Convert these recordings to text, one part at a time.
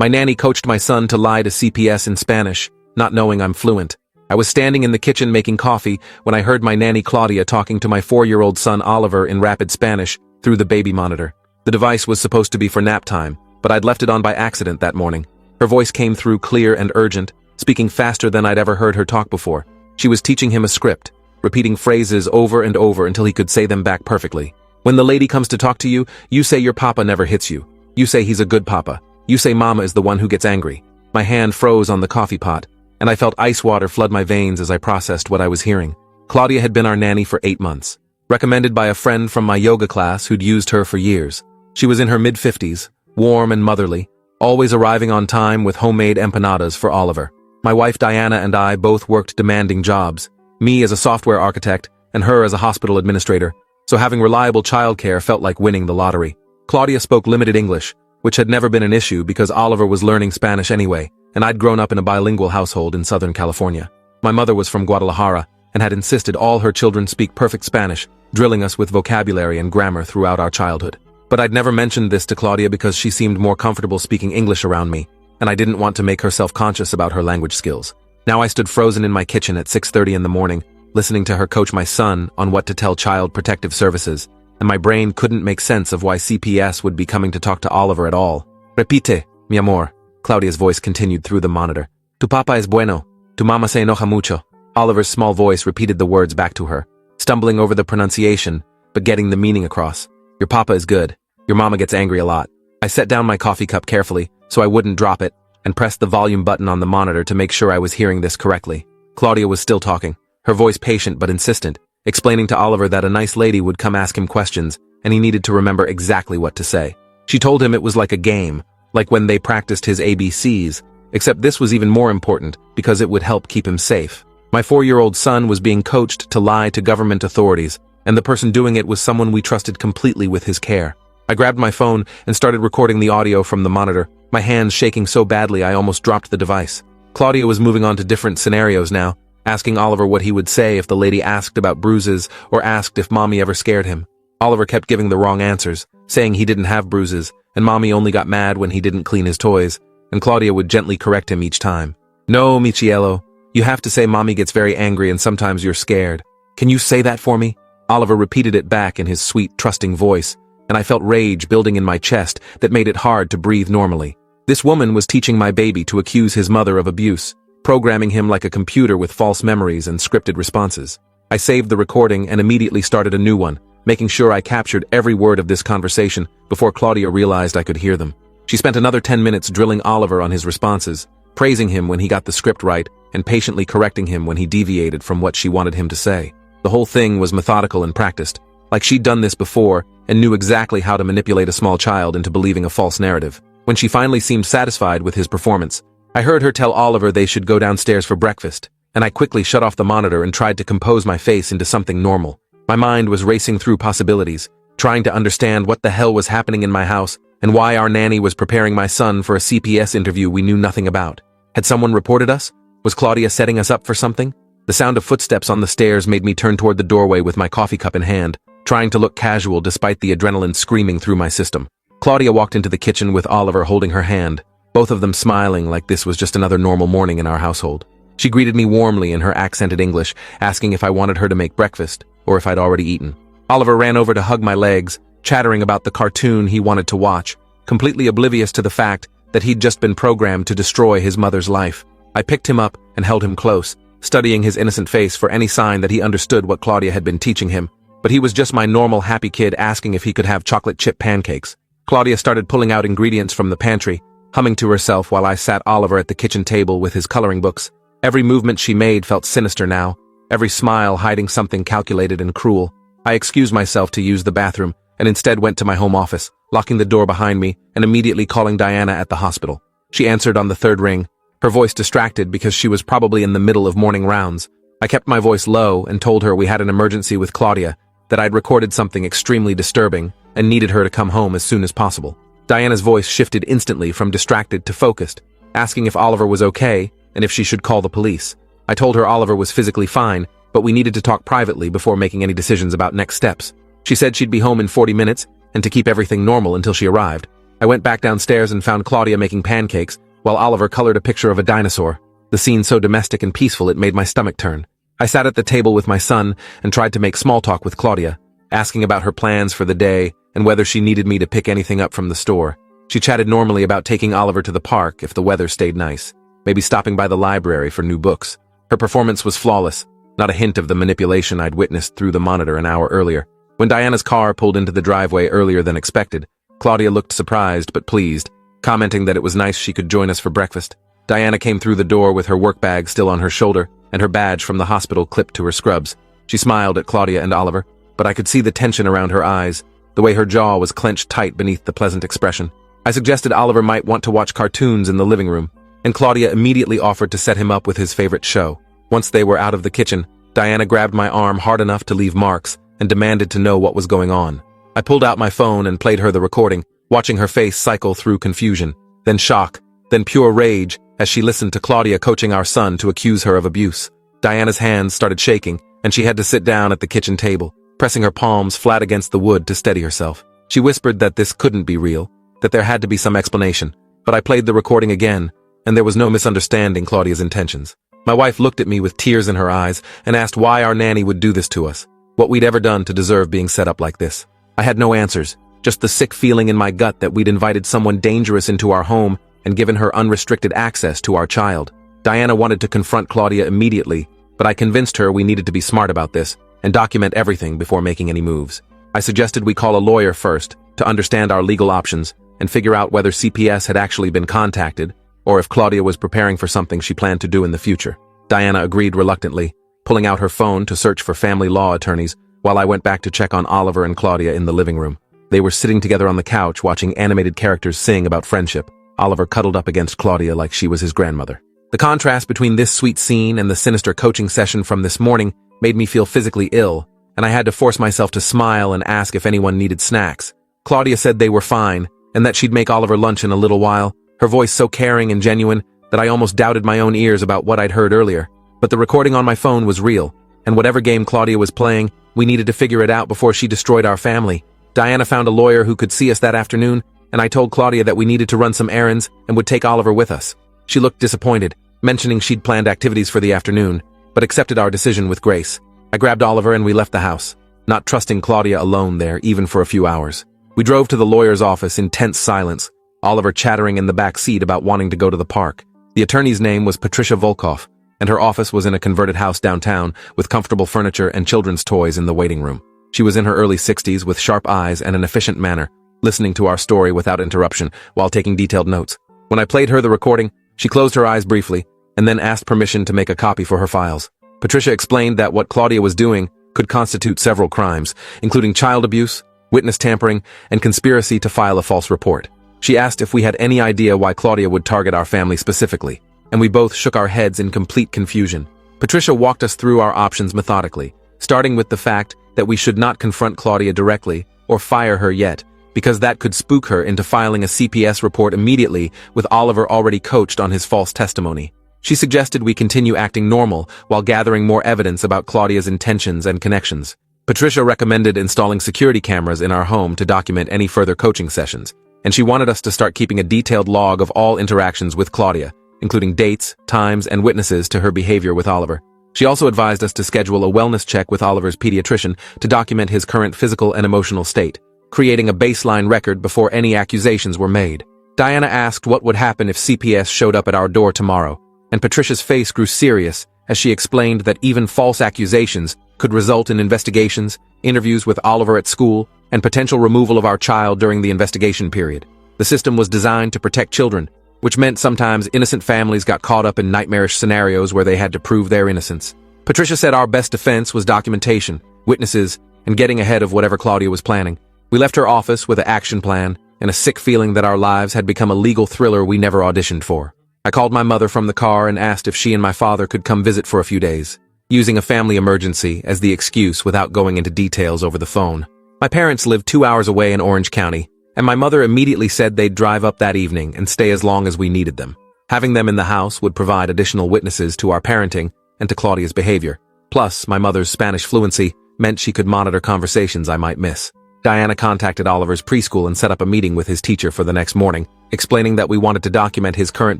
My nanny coached my son to lie to CPS in Spanish, not knowing I'm fluent. I was standing in the kitchen making coffee when I heard my nanny Claudia talking to my 4-year-old son Oliver in rapid Spanish through the baby monitor. The device was supposed to be for nap time, but I'd left it on by accident that morning. Her voice came through clear and urgent, speaking faster than I'd ever heard her talk before. She was teaching him a script, repeating phrases over and over until he could say them back perfectly. When the lady comes to talk to you, you say your papa never hits you. You say he's a good papa. You say mama is the one who gets angry. My hand froze on the coffee pot, and I felt ice water flood my veins as I processed what I was hearing. Claudia had been our nanny for 8 months, recommended by a friend from my yoga class who'd used her for years. She was in her mid-50s, warm and motherly, always arriving on time with homemade empanadas for Oliver. My wife Diana and I both worked demanding jobs, me as a software architect and her as a hospital administrator, so having reliable childcare felt like winning the lottery. Claudia spoke limited English, which had never been an issue because Oliver was learning Spanish anyway, and I'd grown up in a bilingual household in Southern California. My mother was from Guadalajara and had insisted all her children speak perfect Spanish, drilling us with vocabulary and grammar throughout our childhood. But I'd never mentioned this to Claudia because she seemed more comfortable speaking English around me, and I didn't want to make her self-conscious about her language skills. Now I stood frozen in my kitchen at 6:30 in the morning, listening to her coach my son on what to tell Child Protective Services, and my brain couldn't make sense of why CPS would be coming to talk to Oliver at all. Repite, mi amor, Claudia's voice continued through the monitor. Tu papa es bueno, tu mama se enoja mucho. Oliver's small voice repeated the words back to her, stumbling over the pronunciation, but getting the meaning across. Your papa is good. Your mama gets angry a lot. I set down my coffee cup carefully, so I wouldn't drop it, and pressed the volume button on the monitor to make sure I was hearing this correctly. Claudia was still talking, her voice patient but insistent, explaining to Oliver that a nice lady would come ask him questions, and he needed to remember exactly what to say. She told him it was like a game, like when they practiced his ABCs, except this was even more important because it would help keep him safe. My 4-year-old son was being coached to lie to government authorities, and the person doing it was someone we trusted completely with his care. I grabbed my phone and started recording the audio from the monitor, my hands shaking so badly I almost dropped the device. Claudia was moving on to different scenarios now, asking Oliver what he would say if the lady asked about bruises or asked if mommy ever scared him. Oliver kept giving the wrong answers, saying he didn't have bruises, and mommy only got mad when he didn't clean his toys, and Claudia would gently correct him each time. No, Michiello, you have to say mommy gets very angry and sometimes you're scared. Can you say that for me? Oliver repeated it back in his sweet, trusting voice, and I felt rage building in my chest that made it hard to breathe normally. This woman was teaching my baby to accuse his mother of abuse, programming him like a computer with false memories and scripted responses. I saved the recording and immediately started a new one, making sure I captured every word of this conversation before Claudia realized I could hear them. She spent another 10 minutes drilling Oliver on his responses, praising him when he got the script right and patiently correcting him when he deviated from what she wanted him to say. The whole thing was methodical and practiced, like she'd done this before and knew exactly how to manipulate a small child into believing a false narrative. When she finally seemed satisfied with his performance, I heard her tell Oliver they should go downstairs for breakfast, and I quickly shut off the monitor and tried to compose my face into something normal. My mind was racing through possibilities, trying to understand what the hell was happening in my house and why our nanny was preparing my son for a CPS interview we knew nothing about. Had someone reported us? Was Claudia setting us up for something? The sound of footsteps on the stairs made me turn toward the doorway with my coffee cup in hand, trying to look casual despite the adrenaline screaming through my system. Claudia walked into the kitchen with Oliver holding her hand, both of them smiling like this was just another normal morning in our household. She greeted me warmly in her accented English, asking if I wanted her to make breakfast, or if I'd already eaten. Oliver ran over to hug my legs, chattering about the cartoon he wanted to watch, completely oblivious to the fact that he'd just been programmed to destroy his mother's life. I picked him up and held him close, studying his innocent face for any sign that he understood what Claudia had been teaching him. But he was just my normal happy kid asking if he could have chocolate chip pancakes. Claudia started pulling out ingredients from the pantry, humming to herself while I sat Oliver at the kitchen table with his coloring books. Every movement she made felt sinister now, every smile hiding something calculated and cruel. I excused myself to use the bathroom and instead went to my home office, locking the door behind me and immediately calling Diana at the hospital. She answered on the third ring, her voice distracted because she was probably in the middle of morning rounds. I kept my voice low and told her we had an emergency with Claudia, that I'd recorded something extremely disturbing and needed her to come home as soon as possible. Diana's voice shifted instantly from distracted to focused, asking if Oliver was okay and if she should call the police. I told her Oliver was physically fine, but we needed to talk privately before making any decisions about next steps. She said she'd be home in 40 minutes and to keep everything normal until she arrived. I went back downstairs and found Claudia making pancakes, while Oliver colored a picture of a dinosaur. The scene so domestic and peaceful it made my stomach turn. I sat at the table with my son and tried to make small talk with Claudia, asking about her plans for the day and whether she needed me to pick anything up from the store. She chatted normally about taking Oliver to the park if the weather stayed nice, maybe stopping by the library for new books. Her performance was flawless, not a hint of the manipulation I'd witnessed through the monitor an hour earlier. When Diana's car pulled into the driveway earlier than expected, Claudia looked surprised but pleased, commenting that it was nice she could join us for breakfast. Diana came through the door with her work bag still on her shoulder and her badge from the hospital clipped to her scrubs. She smiled at Claudia and Oliver, but I could see the tension around her eyes, the way her jaw was clenched tight beneath the pleasant expression. I suggested Oliver might want to watch cartoons in the living room, and Claudia immediately offered to set him up with his favorite show. Once they were out of the kitchen, Diana grabbed my arm hard enough to leave marks and demanded to know what was going on. I pulled out my phone and played her the recording, watching her face cycle through confusion, then shock, then pure rage as she listened to Claudia coaching our son to accuse her of abuse. Diana's hands started shaking, and she had to sit down at the kitchen table, pressing her palms flat against the wood to steady herself. She whispered that this couldn't be real, that there had to be some explanation, but I played the recording again, and there was no misunderstanding Claudia's intentions. My wife looked at me with tears in her eyes and asked why our nanny would do this to us, what we'd ever done to deserve being set up like this. I had no answers, just the sick feeling in my gut that we'd invited someone dangerous into our home and given her unrestricted access to our child. Diana wanted to confront Claudia immediately, but I convinced her we needed to be smart about this and document everything before making any moves. I suggested we call a lawyer first to understand our legal options and figure out whether CPS had actually been contacted or if Claudia was preparing for something she planned to do in the future. Diana agreed reluctantly, pulling out her phone to search for family law attorneys while I went back to check on Oliver and Claudia in the living room. They were sitting together on the couch watching animated characters sing about friendship, Oliver cuddled up against Claudia like she was his grandmother. The contrast between this sweet scene and the sinister coaching session from this morning made me feel physically ill, and I had to force myself to smile and ask if anyone needed snacks. Claudia said they were fine, and that she'd make Oliver lunch in a little while, her voice so caring and genuine that I almost doubted my own ears about what I'd heard earlier. But the recording on my phone was real, and whatever game Claudia was playing, we needed to figure it out before she destroyed our family. Diana found a lawyer who could see us that afternoon, and I told Claudia that we needed to run some errands and would take Oliver with us. She looked disappointed, mentioning she'd planned activities for the afternoon, but accepted our decision with grace. I grabbed Oliver and we left the house, not trusting Claudia alone there even for a few hours. We drove to the lawyer's office in tense silence, Oliver chattering in the back seat about wanting to go to the park. The attorney's name was Patricia Volkov, and her office was in a converted house downtown with comfortable furniture and children's toys in the waiting room. She was in her early 60s with sharp eyes and an efficient manner, listening to our story without interruption while taking detailed notes. When I played her the recording, she closed her eyes briefly and then asked permission to make a copy for her files. Patricia explained that what Claudia was doing could constitute several crimes, including child abuse, witness tampering, and conspiracy to file a false report. She asked if we had any idea why Claudia would target our family specifically, and we both shook our heads in complete confusion. Patricia walked us through our options methodically, starting with the fact that we should not confront Claudia directly or fire her yet, because that could spook her into filing a CPS report immediately with Oliver already coached on his false testimony. She suggested we continue acting normal while gathering more evidence about Claudia's intentions and connections. Patricia recommended installing security cameras in our home to document any further coaching sessions, and she wanted us to start keeping a detailed log of all interactions with Claudia, including dates, times, and witnesses to her behavior with Oliver. She also advised us to schedule a wellness check with Oliver's pediatrician to document his current physical and emotional state, creating a baseline record before any accusations were made. Diana asked what would happen if CPS showed up at our door tomorrow, and Patricia's face grew serious as she explained that even false accusations could result in investigations, interviews with Oliver at school, and potential removal of our child during the investigation period. The system was designed to protect children, which meant sometimes innocent families got caught up in nightmarish scenarios where they had to prove their innocence. Patricia said our best defense was documentation, witnesses, and getting ahead of whatever Claudia was planning. We left her office with an action plan and a sick feeling that our lives had become a legal thriller we never auditioned for. I called my mother from the car and asked if she and my father could come visit for a few days, using a family emergency as the excuse without going into details over the phone. My parents lived 2 hours away in Orange County, and my mother immediately said they'd drive up that evening and stay as long as we needed them. Having them in the house would provide additional witnesses to our parenting and to Claudia's behavior. Plus, my mother's Spanish fluency meant she could monitor conversations I might miss. Diana contacted Oliver's preschool and set up a meeting with his teacher for the next morning, explaining that we wanted to document his current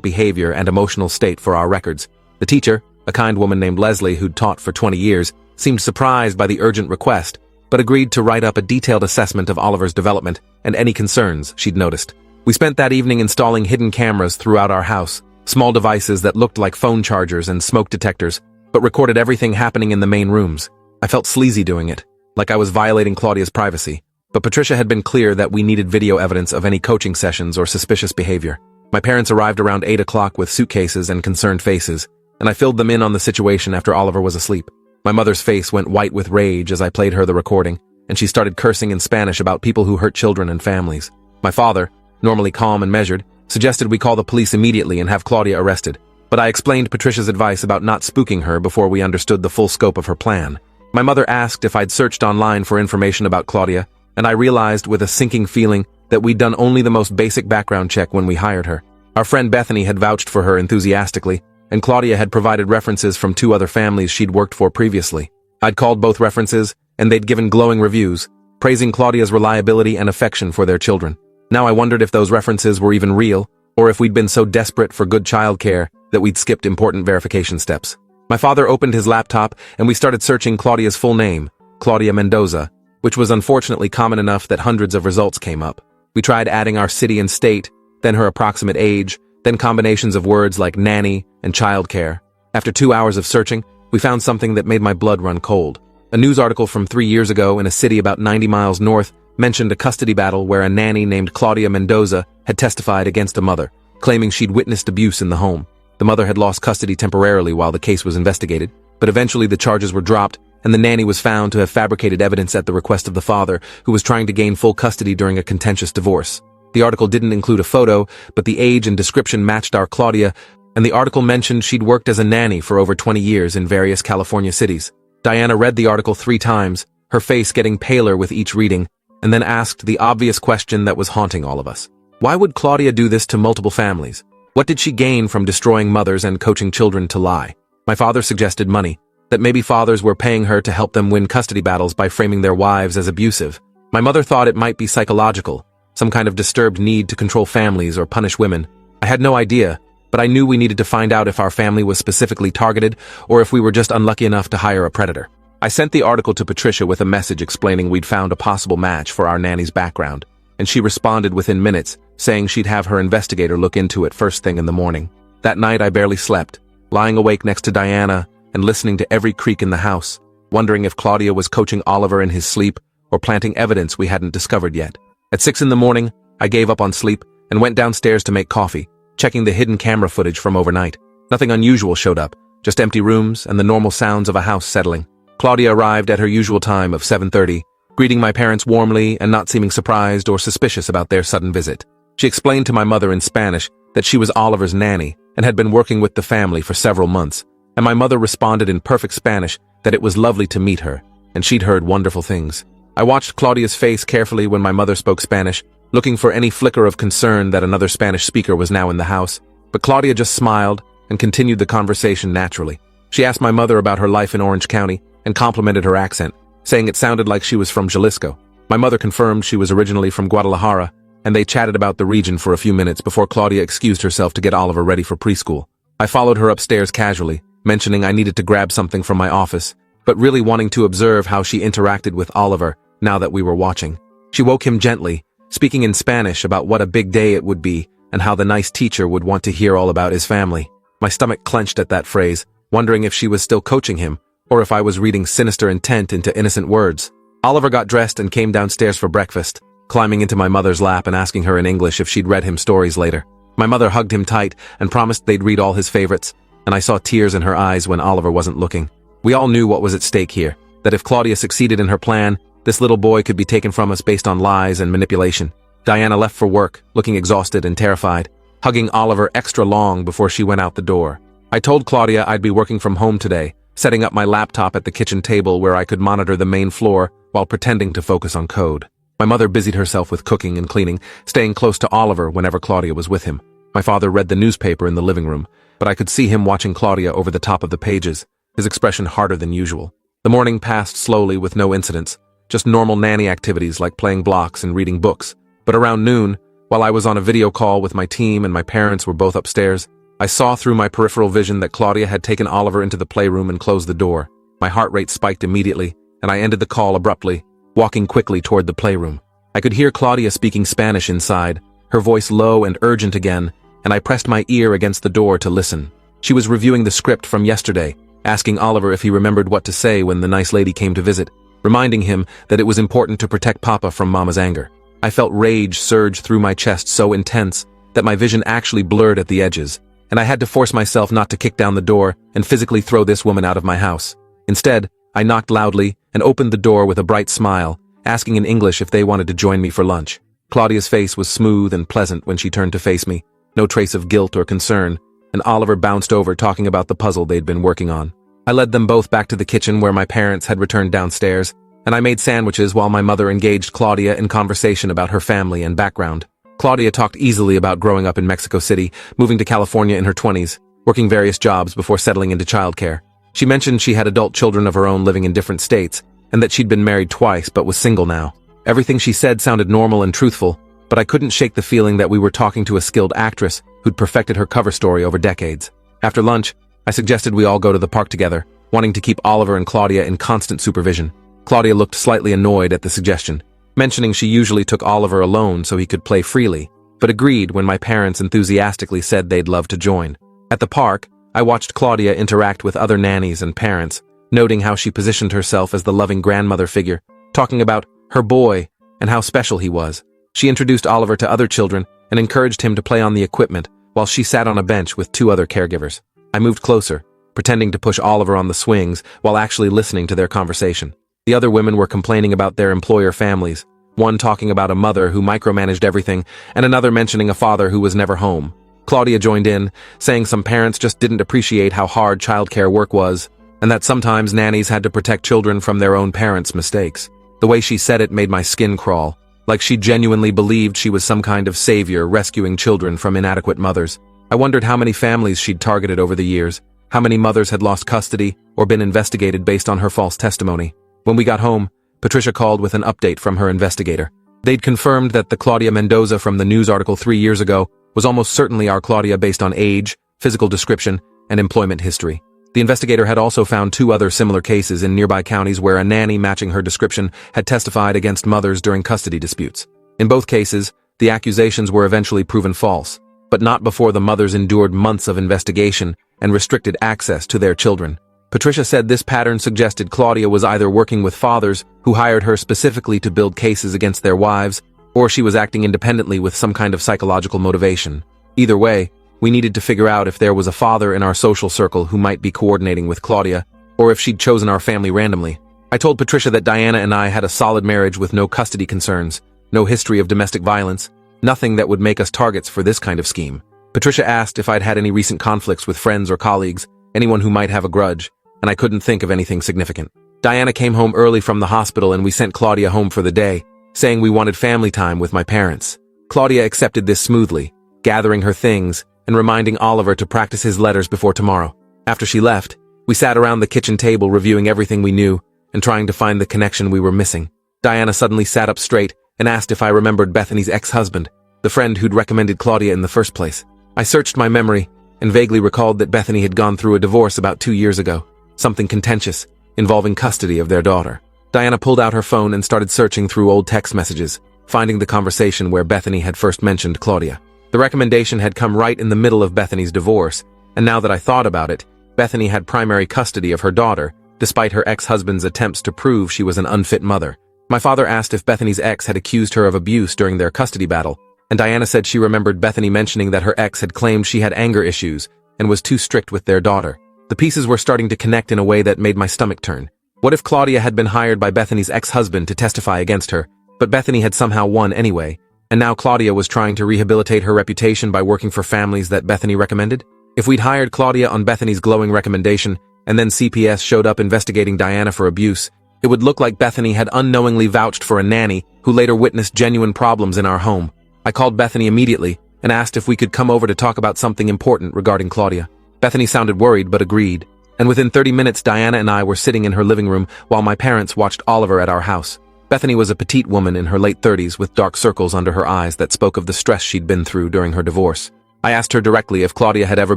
behavior and emotional state for our records. The teacher, a kind woman named Leslie who'd taught for 20 years, seemed surprised by the urgent request, but agreed to write up a detailed assessment of Oliver's development and any concerns she'd noticed. We spent that evening installing hidden cameras throughout our house, small devices that looked like phone chargers and smoke detectors, but recorded everything happening in the main rooms. I felt sleazy doing it, like I was violating Claudia's privacy. But Patricia had been clear that we needed video evidence of any coaching sessions or suspicious behavior. My parents arrived around 8 o'clock with suitcases and concerned faces, and I filled them in on the situation after Oliver was asleep. My mother's face went white with rage as I played her the recording, and she started cursing in Spanish about people who hurt children and families. My father, normally calm and measured, suggested we call the police immediately and have Claudia arrested, but I explained Patricia's advice about not spooking her before we understood the full scope of her plan. My mother asked if I'd searched online for information about Claudia, and I realized with a sinking feeling that we'd done only the most basic background check when we hired her. Our friend Bethany had vouched for her enthusiastically, and Claudia had provided references from 2 other families she'd worked for previously. I'd called both references, and they'd given glowing reviews, praising Claudia's reliability and affection for their children. Now I wondered if those references were even real, or if we'd been so desperate for good childcare that we'd skipped important verification steps. My father opened his laptop, and we started searching Claudia's full name, Claudia Mendoza, which was unfortunately common enough that hundreds of results came up. We tried adding our city and state, then her approximate age, then combinations of words like nanny and childcare. After 2 hours of searching, we found something that made my blood run cold. A news article from 3 years ago in a city about 90 miles north mentioned a custody battle where a nanny named Claudia Mendoza had testified against a mother, claiming she'd witnessed abuse in the home. The mother had lost custody temporarily while the case was investigated, but eventually the charges were dropped, and the nanny was found to have fabricated evidence at the request of the father, who was trying to gain full custody during a contentious divorce. The article didn't include a photo, but the age and description matched our Claudia, and the article mentioned she'd worked as a nanny for over 20 years in various California cities. Diana read the article 3 times, her face getting paler with each reading, and then asked the obvious question that was haunting all of us. Why would Claudia do this to multiple families? What did she gain from destroying mothers and coaching children to lie? My father suggested money, that maybe fathers were paying her to help them win custody battles by framing their wives as abusive. My mother thought it might be psychological, some kind of disturbed need to control families or punish women. I had no idea, but I knew we needed to find out if our family was specifically targeted or if we were just unlucky enough to hire a predator. I sent the article to Patricia with a message explaining we'd found a possible match for our nanny's background, and she responded within minutes, saying she'd have her investigator look into it first thing in the morning. That night I barely slept, lying awake next to Diana and listening to every creak in the house, wondering if Claudia was coaching Oliver in his sleep or planting evidence we hadn't discovered yet. At 6 in the morning, I gave up on sleep and went downstairs to make coffee, checking the hidden camera footage from overnight. Nothing unusual showed up, just empty rooms and the normal sounds of a house settling. Claudia arrived at her usual time of 7:30, greeting my parents warmly and not seeming surprised or suspicious about their sudden visit. She explained to my mother in Spanish that she was Oliver's nanny and had been working with the family for several months, and my mother responded in perfect Spanish that it was lovely to meet her, and she'd heard wonderful things. I watched Claudia's face carefully when my mother spoke Spanish, looking for any flicker of concern that another Spanish speaker was now in the house, but Claudia just smiled and continued the conversation naturally. She asked my mother about her life in Orange County and complimented her accent, saying it sounded like she was from Jalisco. My mother confirmed she was originally from Guadalajara, and they chatted about the region for a few minutes before Claudia excused herself to get Oliver ready for preschool. I followed her upstairs casually, mentioning I needed to grab something from my office, but really wanting to observe how she interacted with Oliver now that we were watching. She woke him gently, speaking in Spanish about what a big day it would be and how the nice teacher would want to hear all about his family. My stomach clenched at that phrase, wondering if she was still coaching him, or if I was reading sinister intent into innocent words. Oliver got dressed and came downstairs for breakfast, climbing into my mother's lap and asking her in English if she'd read him stories later. My mother hugged him tight and promised they'd read all his favorites, and I saw tears in her eyes when Oliver wasn't looking. We all knew what was at stake here, that if Claudia succeeded in her plan, this little boy could be taken from us based on lies and manipulation. Diana left for work, looking exhausted and terrified, hugging Oliver extra long before she went out the door. I told Claudia I'd be working from home today, setting up my laptop at the kitchen table where I could monitor the main floor while pretending to focus on code. My mother busied herself with cooking and cleaning, staying close to Oliver whenever Claudia was with him. My father read the newspaper in the living room, but I could see him watching Claudia over the top of the pages, his expression harder than usual. The morning passed slowly with no incidents, just normal nanny activities like playing blocks and reading books. But around noon, while I was on a video call with my team and my parents were both upstairs, I saw through my peripheral vision that Claudia had taken Oliver into the playroom and closed the door. My heart rate spiked immediately, and I ended the call abruptly, walking quickly toward the playroom. I could hear Claudia speaking Spanish inside, her voice low and urgent again, and I pressed my ear against the door to listen. She was reviewing the script from yesterday, asking Oliver if he remembered what to say when the nice lady came to visit, reminding him that it was important to protect Papa from Mama's anger. I felt rage surge through my chest so intense that my vision actually blurred at the edges, and I had to force myself not to kick down the door and physically throw this woman out of my house. Instead, I knocked loudly and opened the door with a bright smile, asking in English if they wanted to join me for lunch. Claudia's face was smooth and pleasant when she turned to face me, no trace of guilt or concern, and Oliver bounced over talking about the puzzle they'd been working on. I led them both back to the kitchen where my parents had returned downstairs, and I made sandwiches while my mother engaged Claudia in conversation about her family and background. Claudia talked easily about growing up in Mexico City, moving to California in her 20s, working various jobs before settling into childcare. She mentioned she had adult children of her own living in different states, and that she'd been married twice but was single now. Everything she said sounded normal and truthful, but I couldn't shake the feeling that we were talking to a skilled actress who'd perfected her cover story over decades. After lunch, I suggested we all go to the park together, wanting to keep Oliver and Claudia in constant supervision. Claudia looked slightly annoyed at the suggestion, mentioning she usually took Oliver alone so he could play freely, but agreed when my parents enthusiastically said they'd love to join. At the park, I watched Claudia interact with other nannies and parents, noting how she positioned herself as the loving grandmother figure, talking about her boy and how special he was. She introduced Oliver to other children and encouraged him to play on the equipment while she sat on a bench with two other caregivers. I moved closer, pretending to push Oliver on the swings while actually listening to their conversation. The other women were complaining about their employer families, one talking about a mother who micromanaged everything and another mentioning a father who was never home. Claudia joined in, saying some parents just didn't appreciate how hard childcare work was, and that sometimes nannies had to protect children from their own parents' mistakes. The way she said it made my skin crawl, like she genuinely believed she was some kind of savior rescuing children from inadequate mothers. I wondered how many families she'd targeted over the years, how many mothers had lost custody or been investigated based on her false testimony. When we got home, Patricia called with an update from her investigator. They'd confirmed that the Claudia Mendoza from the news article 3 years ago was almost certainly our Claudia based on age, physical description, and employment history. The investigator had also found 2 other similar cases in nearby counties where a nanny matching her description had testified against mothers during custody disputes. In both cases, the accusations were eventually proven false, but not before the mothers endured months of investigation and restricted access to their children. Patricia said this pattern suggested Claudia was either working with fathers who hired her specifically to build cases against their wives, or she was acting independently with some kind of psychological motivation. Either way, we needed to figure out if there was a father in our social circle who might be coordinating with Claudia, or if she'd chosen our family randomly. I told Patricia that Diana and I had a solid marriage with no custody concerns, no history of domestic violence, nothing that would make us targets for this kind of scheme. Patricia asked if I'd had any recent conflicts with friends or colleagues, anyone who might have a grudge, and I couldn't think of anything significant. Diana came home early from the hospital and we sent Claudia home for the day, saying we wanted family time with my parents. Claudia accepted this smoothly, gathering her things and reminding Oliver to practice his letters before tomorrow. After she left, we sat around the kitchen table reviewing everything we knew and trying to find the connection we were missing. Diana suddenly sat up straight and asked if I remembered Bethany's ex-husband, the friend who'd recommended Claudia in the first place. I searched my memory and vaguely recalled that Bethany had gone through a divorce about 2 years ago, something contentious, involving custody of their daughter. Diana pulled out her phone and started searching through old text messages, finding the conversation where Bethany had first mentioned Claudia. The recommendation had come right in the middle of Bethany's divorce, and now that I thought about it, Bethany had primary custody of her daughter, despite her ex-husband's attempts to prove she was an unfit mother. My father asked if Bethany's ex had accused her of abuse during their custody battle, and Diana said she remembered Bethany mentioning that her ex had claimed she had anger issues and was too strict with their daughter. The pieces were starting to connect in a way that made my stomach turn. What if Claudia had been hired by Bethany's ex-husband to testify against her, but Bethany had somehow won anyway, and now Claudia was trying to rehabilitate her reputation by working for families that Bethany recommended? If we'd hired Claudia on Bethany's glowing recommendation, and then CPS showed up investigating Diana for abuse, it would look like Bethany had unknowingly vouched for a nanny who later witnessed genuine problems in our home. I called Bethany immediately and asked if we could come over to talk about something important regarding Claudia. Bethany sounded worried but agreed, and within 30 minutes Diana and I were sitting in her living room while my parents watched Oliver at our house. Bethany was a petite woman in her late 30s with dark circles under her eyes that spoke of the stress she'd been through during her divorce. I asked her directly if Claudia had ever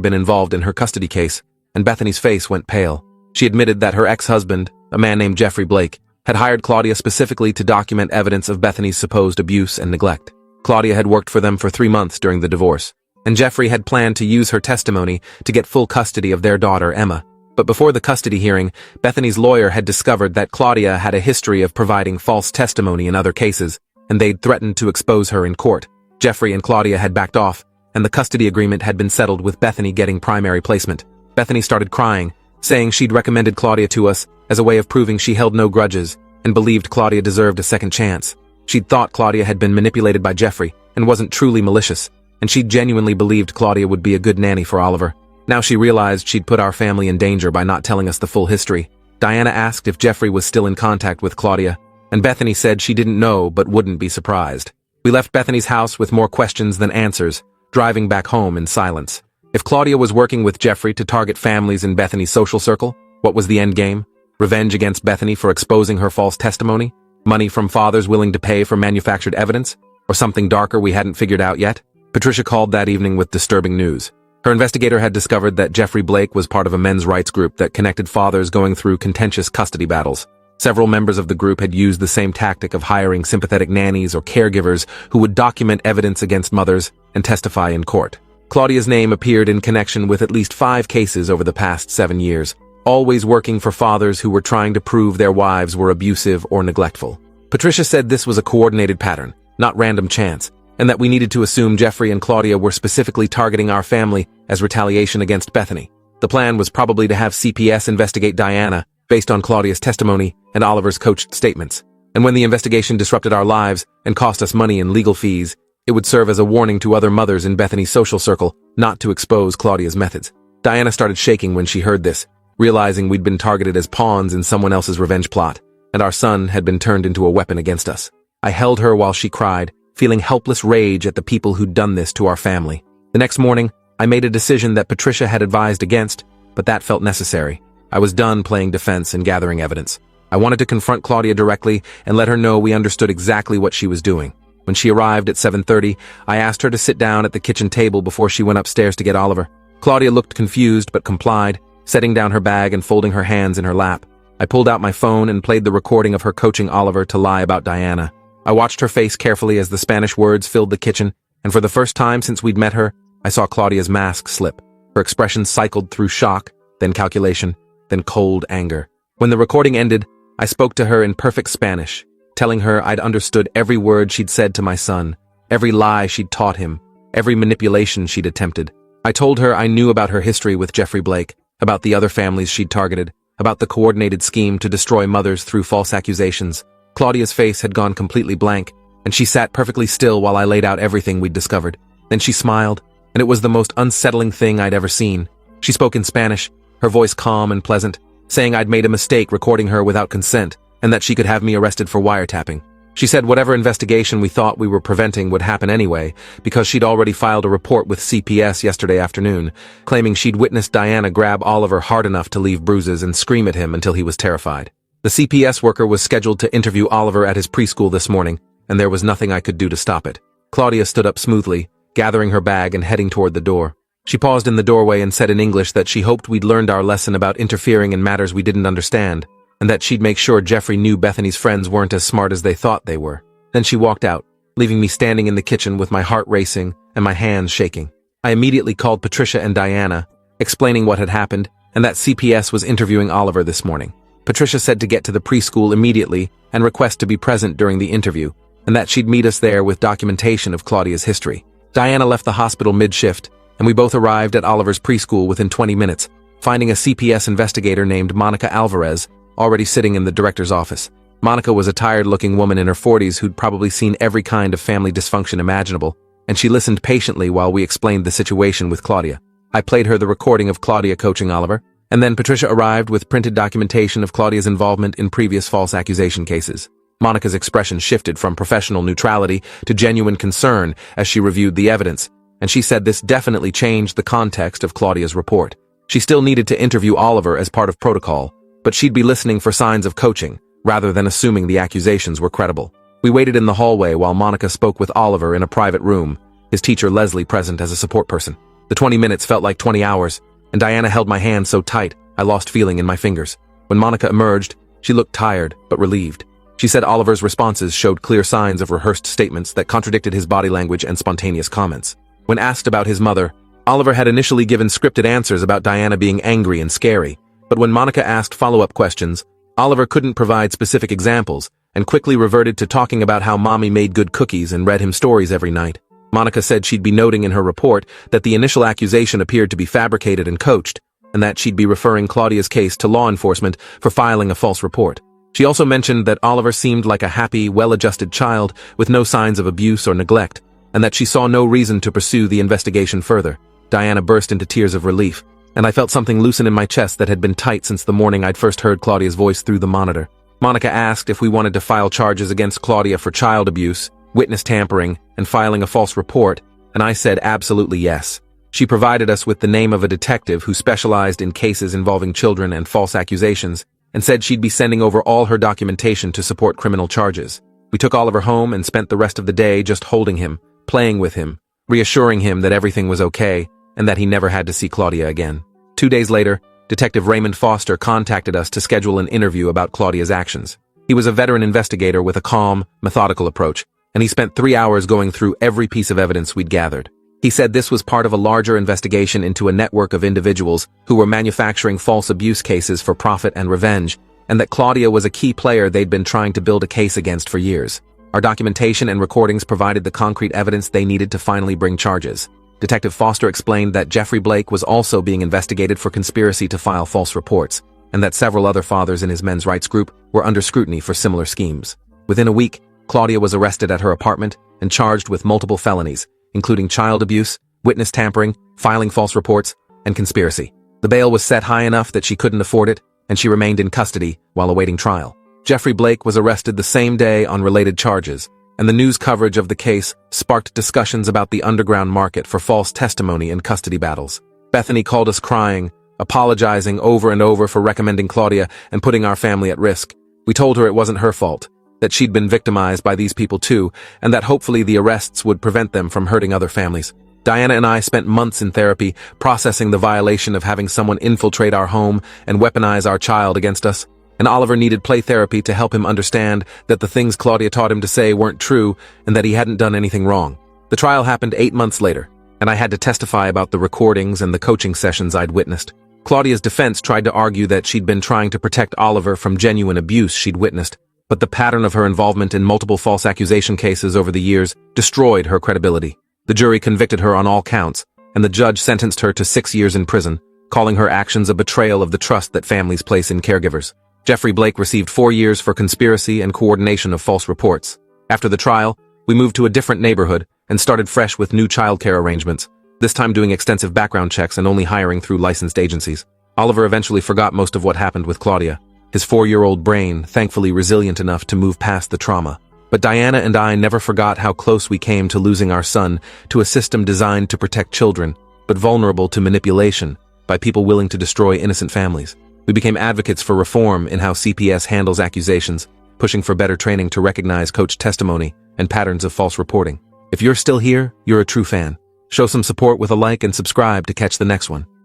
been involved in her custody case, and Bethany's face went pale. She admitted that her ex-husband, a man named Jeffrey Blake, had hired Claudia specifically to document evidence of Bethany's supposed abuse and neglect. Claudia had worked for them for 3 months during the divorce, and Jeffrey had planned to use her testimony to get full custody of their daughter, Emma. But before the custody hearing, Bethany's lawyer had discovered that Claudia had a history of providing false testimony in other cases, and they'd threatened to expose her in court. Jeffrey and Claudia had backed off, and the custody agreement had been settled with Bethany getting primary placement. Bethany started crying, saying she'd recommended Claudia to us as a way of proving she held no grudges and believed Claudia deserved a second chance. She'd thought Claudia had been manipulated by Jeffrey and wasn't truly malicious, and she genuinely believed Claudia would be a good nanny for Oliver. Now she realized she'd put our family in danger by not telling us the full history. Diana asked if Jeffrey was still in contact with Claudia, and Bethany said she didn't know but wouldn't be surprised. We left Bethany's house with more questions than answers, driving back home in silence. If Claudia was working with Jeffrey to target families in Bethany's social circle, what was the end game? Revenge against Bethany for exposing her false testimony? Money from fathers willing to pay for manufactured evidence? Or something darker we hadn't figured out yet? Patricia called that evening with disturbing news. Her investigator had discovered that Jeffrey Blake was part of a men's rights group that connected fathers going through contentious custody battles. Several members of the group had used the same tactic of hiring sympathetic nannies or caregivers who would document evidence against mothers and testify in court. Claudia's name appeared in connection with at least 5 cases over the past 7 years, always working for fathers who were trying to prove their wives were abusive or neglectful. Patricia said this was a coordinated pattern, not random chance, and that we needed to assume Jeffrey and Claudia were specifically targeting our family as retaliation against Bethany. The plan was probably to have CPS investigate Diana based on Claudia's testimony and Oliver's coached statements. And when the investigation disrupted our lives and cost us money in legal fees, it would serve as a warning to other mothers in Bethany's social circle not to expose Claudia's methods. Diana started shaking when she heard this, realizing we'd been targeted as pawns in someone else's revenge plot, and our son had been turned into a weapon against us. I held her while she cried, feeling helpless rage at the people who'd done this to our family. The next morning, I made a decision that Patricia had advised against, but that felt necessary. I was done playing defense and gathering evidence. I wanted to confront Claudia directly and let her know we understood exactly what she was doing. When she arrived at 7:30, I asked her to sit down at the kitchen table before she went upstairs to get Oliver. Claudia looked confused but complied, setting down her bag and folding her hands in her lap. I pulled out my phone and played the recording of her coaching Oliver to lie about Diana. I watched her face carefully as the Spanish words filled the kitchen, and for the first time since we'd met her, I saw Claudia's mask slip. Her expression cycled through shock, then calculation, then cold anger. When the recording ended, I spoke to her in perfect Spanish, telling her I'd understood every word she'd said to my son, every lie she'd taught him, every manipulation she'd attempted. I told her I knew about her history with Jeffrey Blake, about the other families she'd targeted, about the coordinated scheme to destroy mothers through false accusations. Claudia's face had gone completely blank, and she sat perfectly still while I laid out everything we'd discovered. Then she smiled, and it was the most unsettling thing I'd ever seen. She spoke in Spanish, her voice calm and pleasant, saying I'd made a mistake recording her without consent, and that she could have me arrested for wiretapping. She said whatever investigation we thought we were preventing would happen anyway, because she'd already filed a report with CPS yesterday afternoon, claiming she'd witnessed Diana grab Oliver hard enough to leave bruises and scream at him until he was terrified. The CPS worker was scheduled to interview Oliver at his preschool this morning, and there was nothing I could do to stop it. Claudia stood up smoothly, gathering her bag and heading toward the door. She paused in the doorway and said in English that she hoped we'd learned our lesson about interfering in matters we didn't understand, and that she'd make sure Jeffrey knew Bethany's friends weren't as smart as they thought they were. Then she walked out, leaving me standing in the kitchen with my heart racing and my hands shaking. I immediately called Patricia and Diana, explaining what had happened and that CPS was interviewing Oliver this morning. Patricia said to get to the preschool immediately and request to be present during the interview, and that she'd meet us there with documentation of Claudia's history. Diana left the hospital mid-shift, and we both arrived at Oliver's preschool within 20 minutes, finding a CPS investigator named Monica Alvarez already sitting in the director's office. Monica was a tired-looking woman in her 40s who'd probably seen every kind of family dysfunction imaginable, and she listened patiently while we explained the situation with Claudia. I played her the recording of Claudia coaching Oliver, and then Patricia arrived with printed documentation of Claudia's involvement in previous false accusation cases. Monica's expression shifted from professional neutrality to genuine concern as she reviewed the evidence, and she said this definitely changed the context of Claudia's report. She still needed to interview Oliver as part of protocol, but she'd be listening for signs of coaching, rather than assuming the accusations were credible. We waited in the hallway while Monica spoke with Oliver in a private room, his teacher Leslie present as a support person. The 20 minutes felt like 20 hours, and Diana held my hand so tight I lost feeling in my fingers. When Monica emerged, she looked tired but relieved. She said Oliver's responses showed clear signs of rehearsed statements that contradicted his body language and spontaneous comments. When asked about his mother, Oliver had initially given scripted answers about Diana being angry and scary, but when Monica asked follow-up questions, Oliver couldn't provide specific examples and quickly reverted to talking about how Mommy made good cookies and read him stories every night. Monica said she'd be noting in her report that the initial accusation appeared to be fabricated and coached, and that she'd be referring Claudia's case to law enforcement for filing a false report. She also mentioned that Oliver seemed like a happy, well-adjusted child with no signs of abuse or neglect, and that she saw no reason to pursue the investigation further. Diana burst into tears of relief, and I felt something loosen in my chest that had been tight since the morning I'd first heard Claudia's voice through the monitor. Monica asked if we wanted to file charges against Claudia for child abuse, witness tampering, and filing a false report, and I said absolutely yes. She provided us with the name of a detective who specialized in cases involving children and false accusations, and said she'd be sending over all her documentation to support criminal charges. We took Oliver home and spent the rest of the day just holding him, playing with him, reassuring him that everything was okay, and that he never had to see Claudia again. 2 days later, Detective Raymond Foster contacted us to schedule an interview about Claudia's actions. He was a veteran investigator with a calm, methodical approach, and he spent 3 hours going through every piece of evidence we'd gathered. He said this was part of a larger investigation into a network of individuals who were manufacturing false abuse cases for profit and revenge, and that Claudia was a key player they'd been trying to build a case against for years. Our documentation and recordings provided the concrete evidence they needed to finally bring charges. Detective Foster explained that Jeffrey Blake was also being investigated for conspiracy to file false reports, and that several other fathers in his men's rights group were under scrutiny for similar schemes. Within a week, Claudia was arrested at her apartment and charged with multiple felonies, including child abuse, witness tampering, filing false reports, and conspiracy. The bail was set high enough that she couldn't afford it, and she remained in custody while awaiting trial. Jeffrey Blake was arrested the same day on related charges, and the news coverage of the case sparked discussions about the underground market for false testimony in custody battles. Bethany called us crying, apologizing over and over for recommending Claudia and putting our family at risk. We told her it wasn't her fault, that she'd been victimized by these people too, and that hopefully the arrests would prevent them from hurting other families. Diana and I spent months in therapy processing the violation of having someone infiltrate our home and weaponize our child against us. And Oliver needed play therapy to help him understand that the things Claudia taught him to say weren't true and that he hadn't done anything wrong. The trial happened 8 months later, and I had to testify about the recordings and the coaching sessions I'd witnessed. Claudia's defense tried to argue that she'd been trying to protect Oliver from genuine abuse she'd witnessed, but the pattern of her involvement in multiple false accusation cases over the years destroyed her credibility. The jury convicted her on all counts, and the judge sentenced her to 6 years in prison, calling her actions a betrayal of the trust that families place in caregivers. Jeffrey Blake received 4 years for conspiracy and coordination of false reports. After the trial, we moved to a different neighborhood and started fresh with new childcare arrangements, this time doing extensive background checks and only hiring through licensed agencies. Oliver eventually forgot most of what happened with Claudia, his 4-year-old brain thankfully resilient enough to move past the trauma. But Diana and I never forgot how close we came to losing our son to a system designed to protect children, but vulnerable to manipulation by people willing to destroy innocent families. We became advocates for reform in how CPS handles accusations, pushing for better training to recognize coach testimony and patterns of false reporting. If you're still here, you're a true fan. Show some support with a like and subscribe to catch the next one.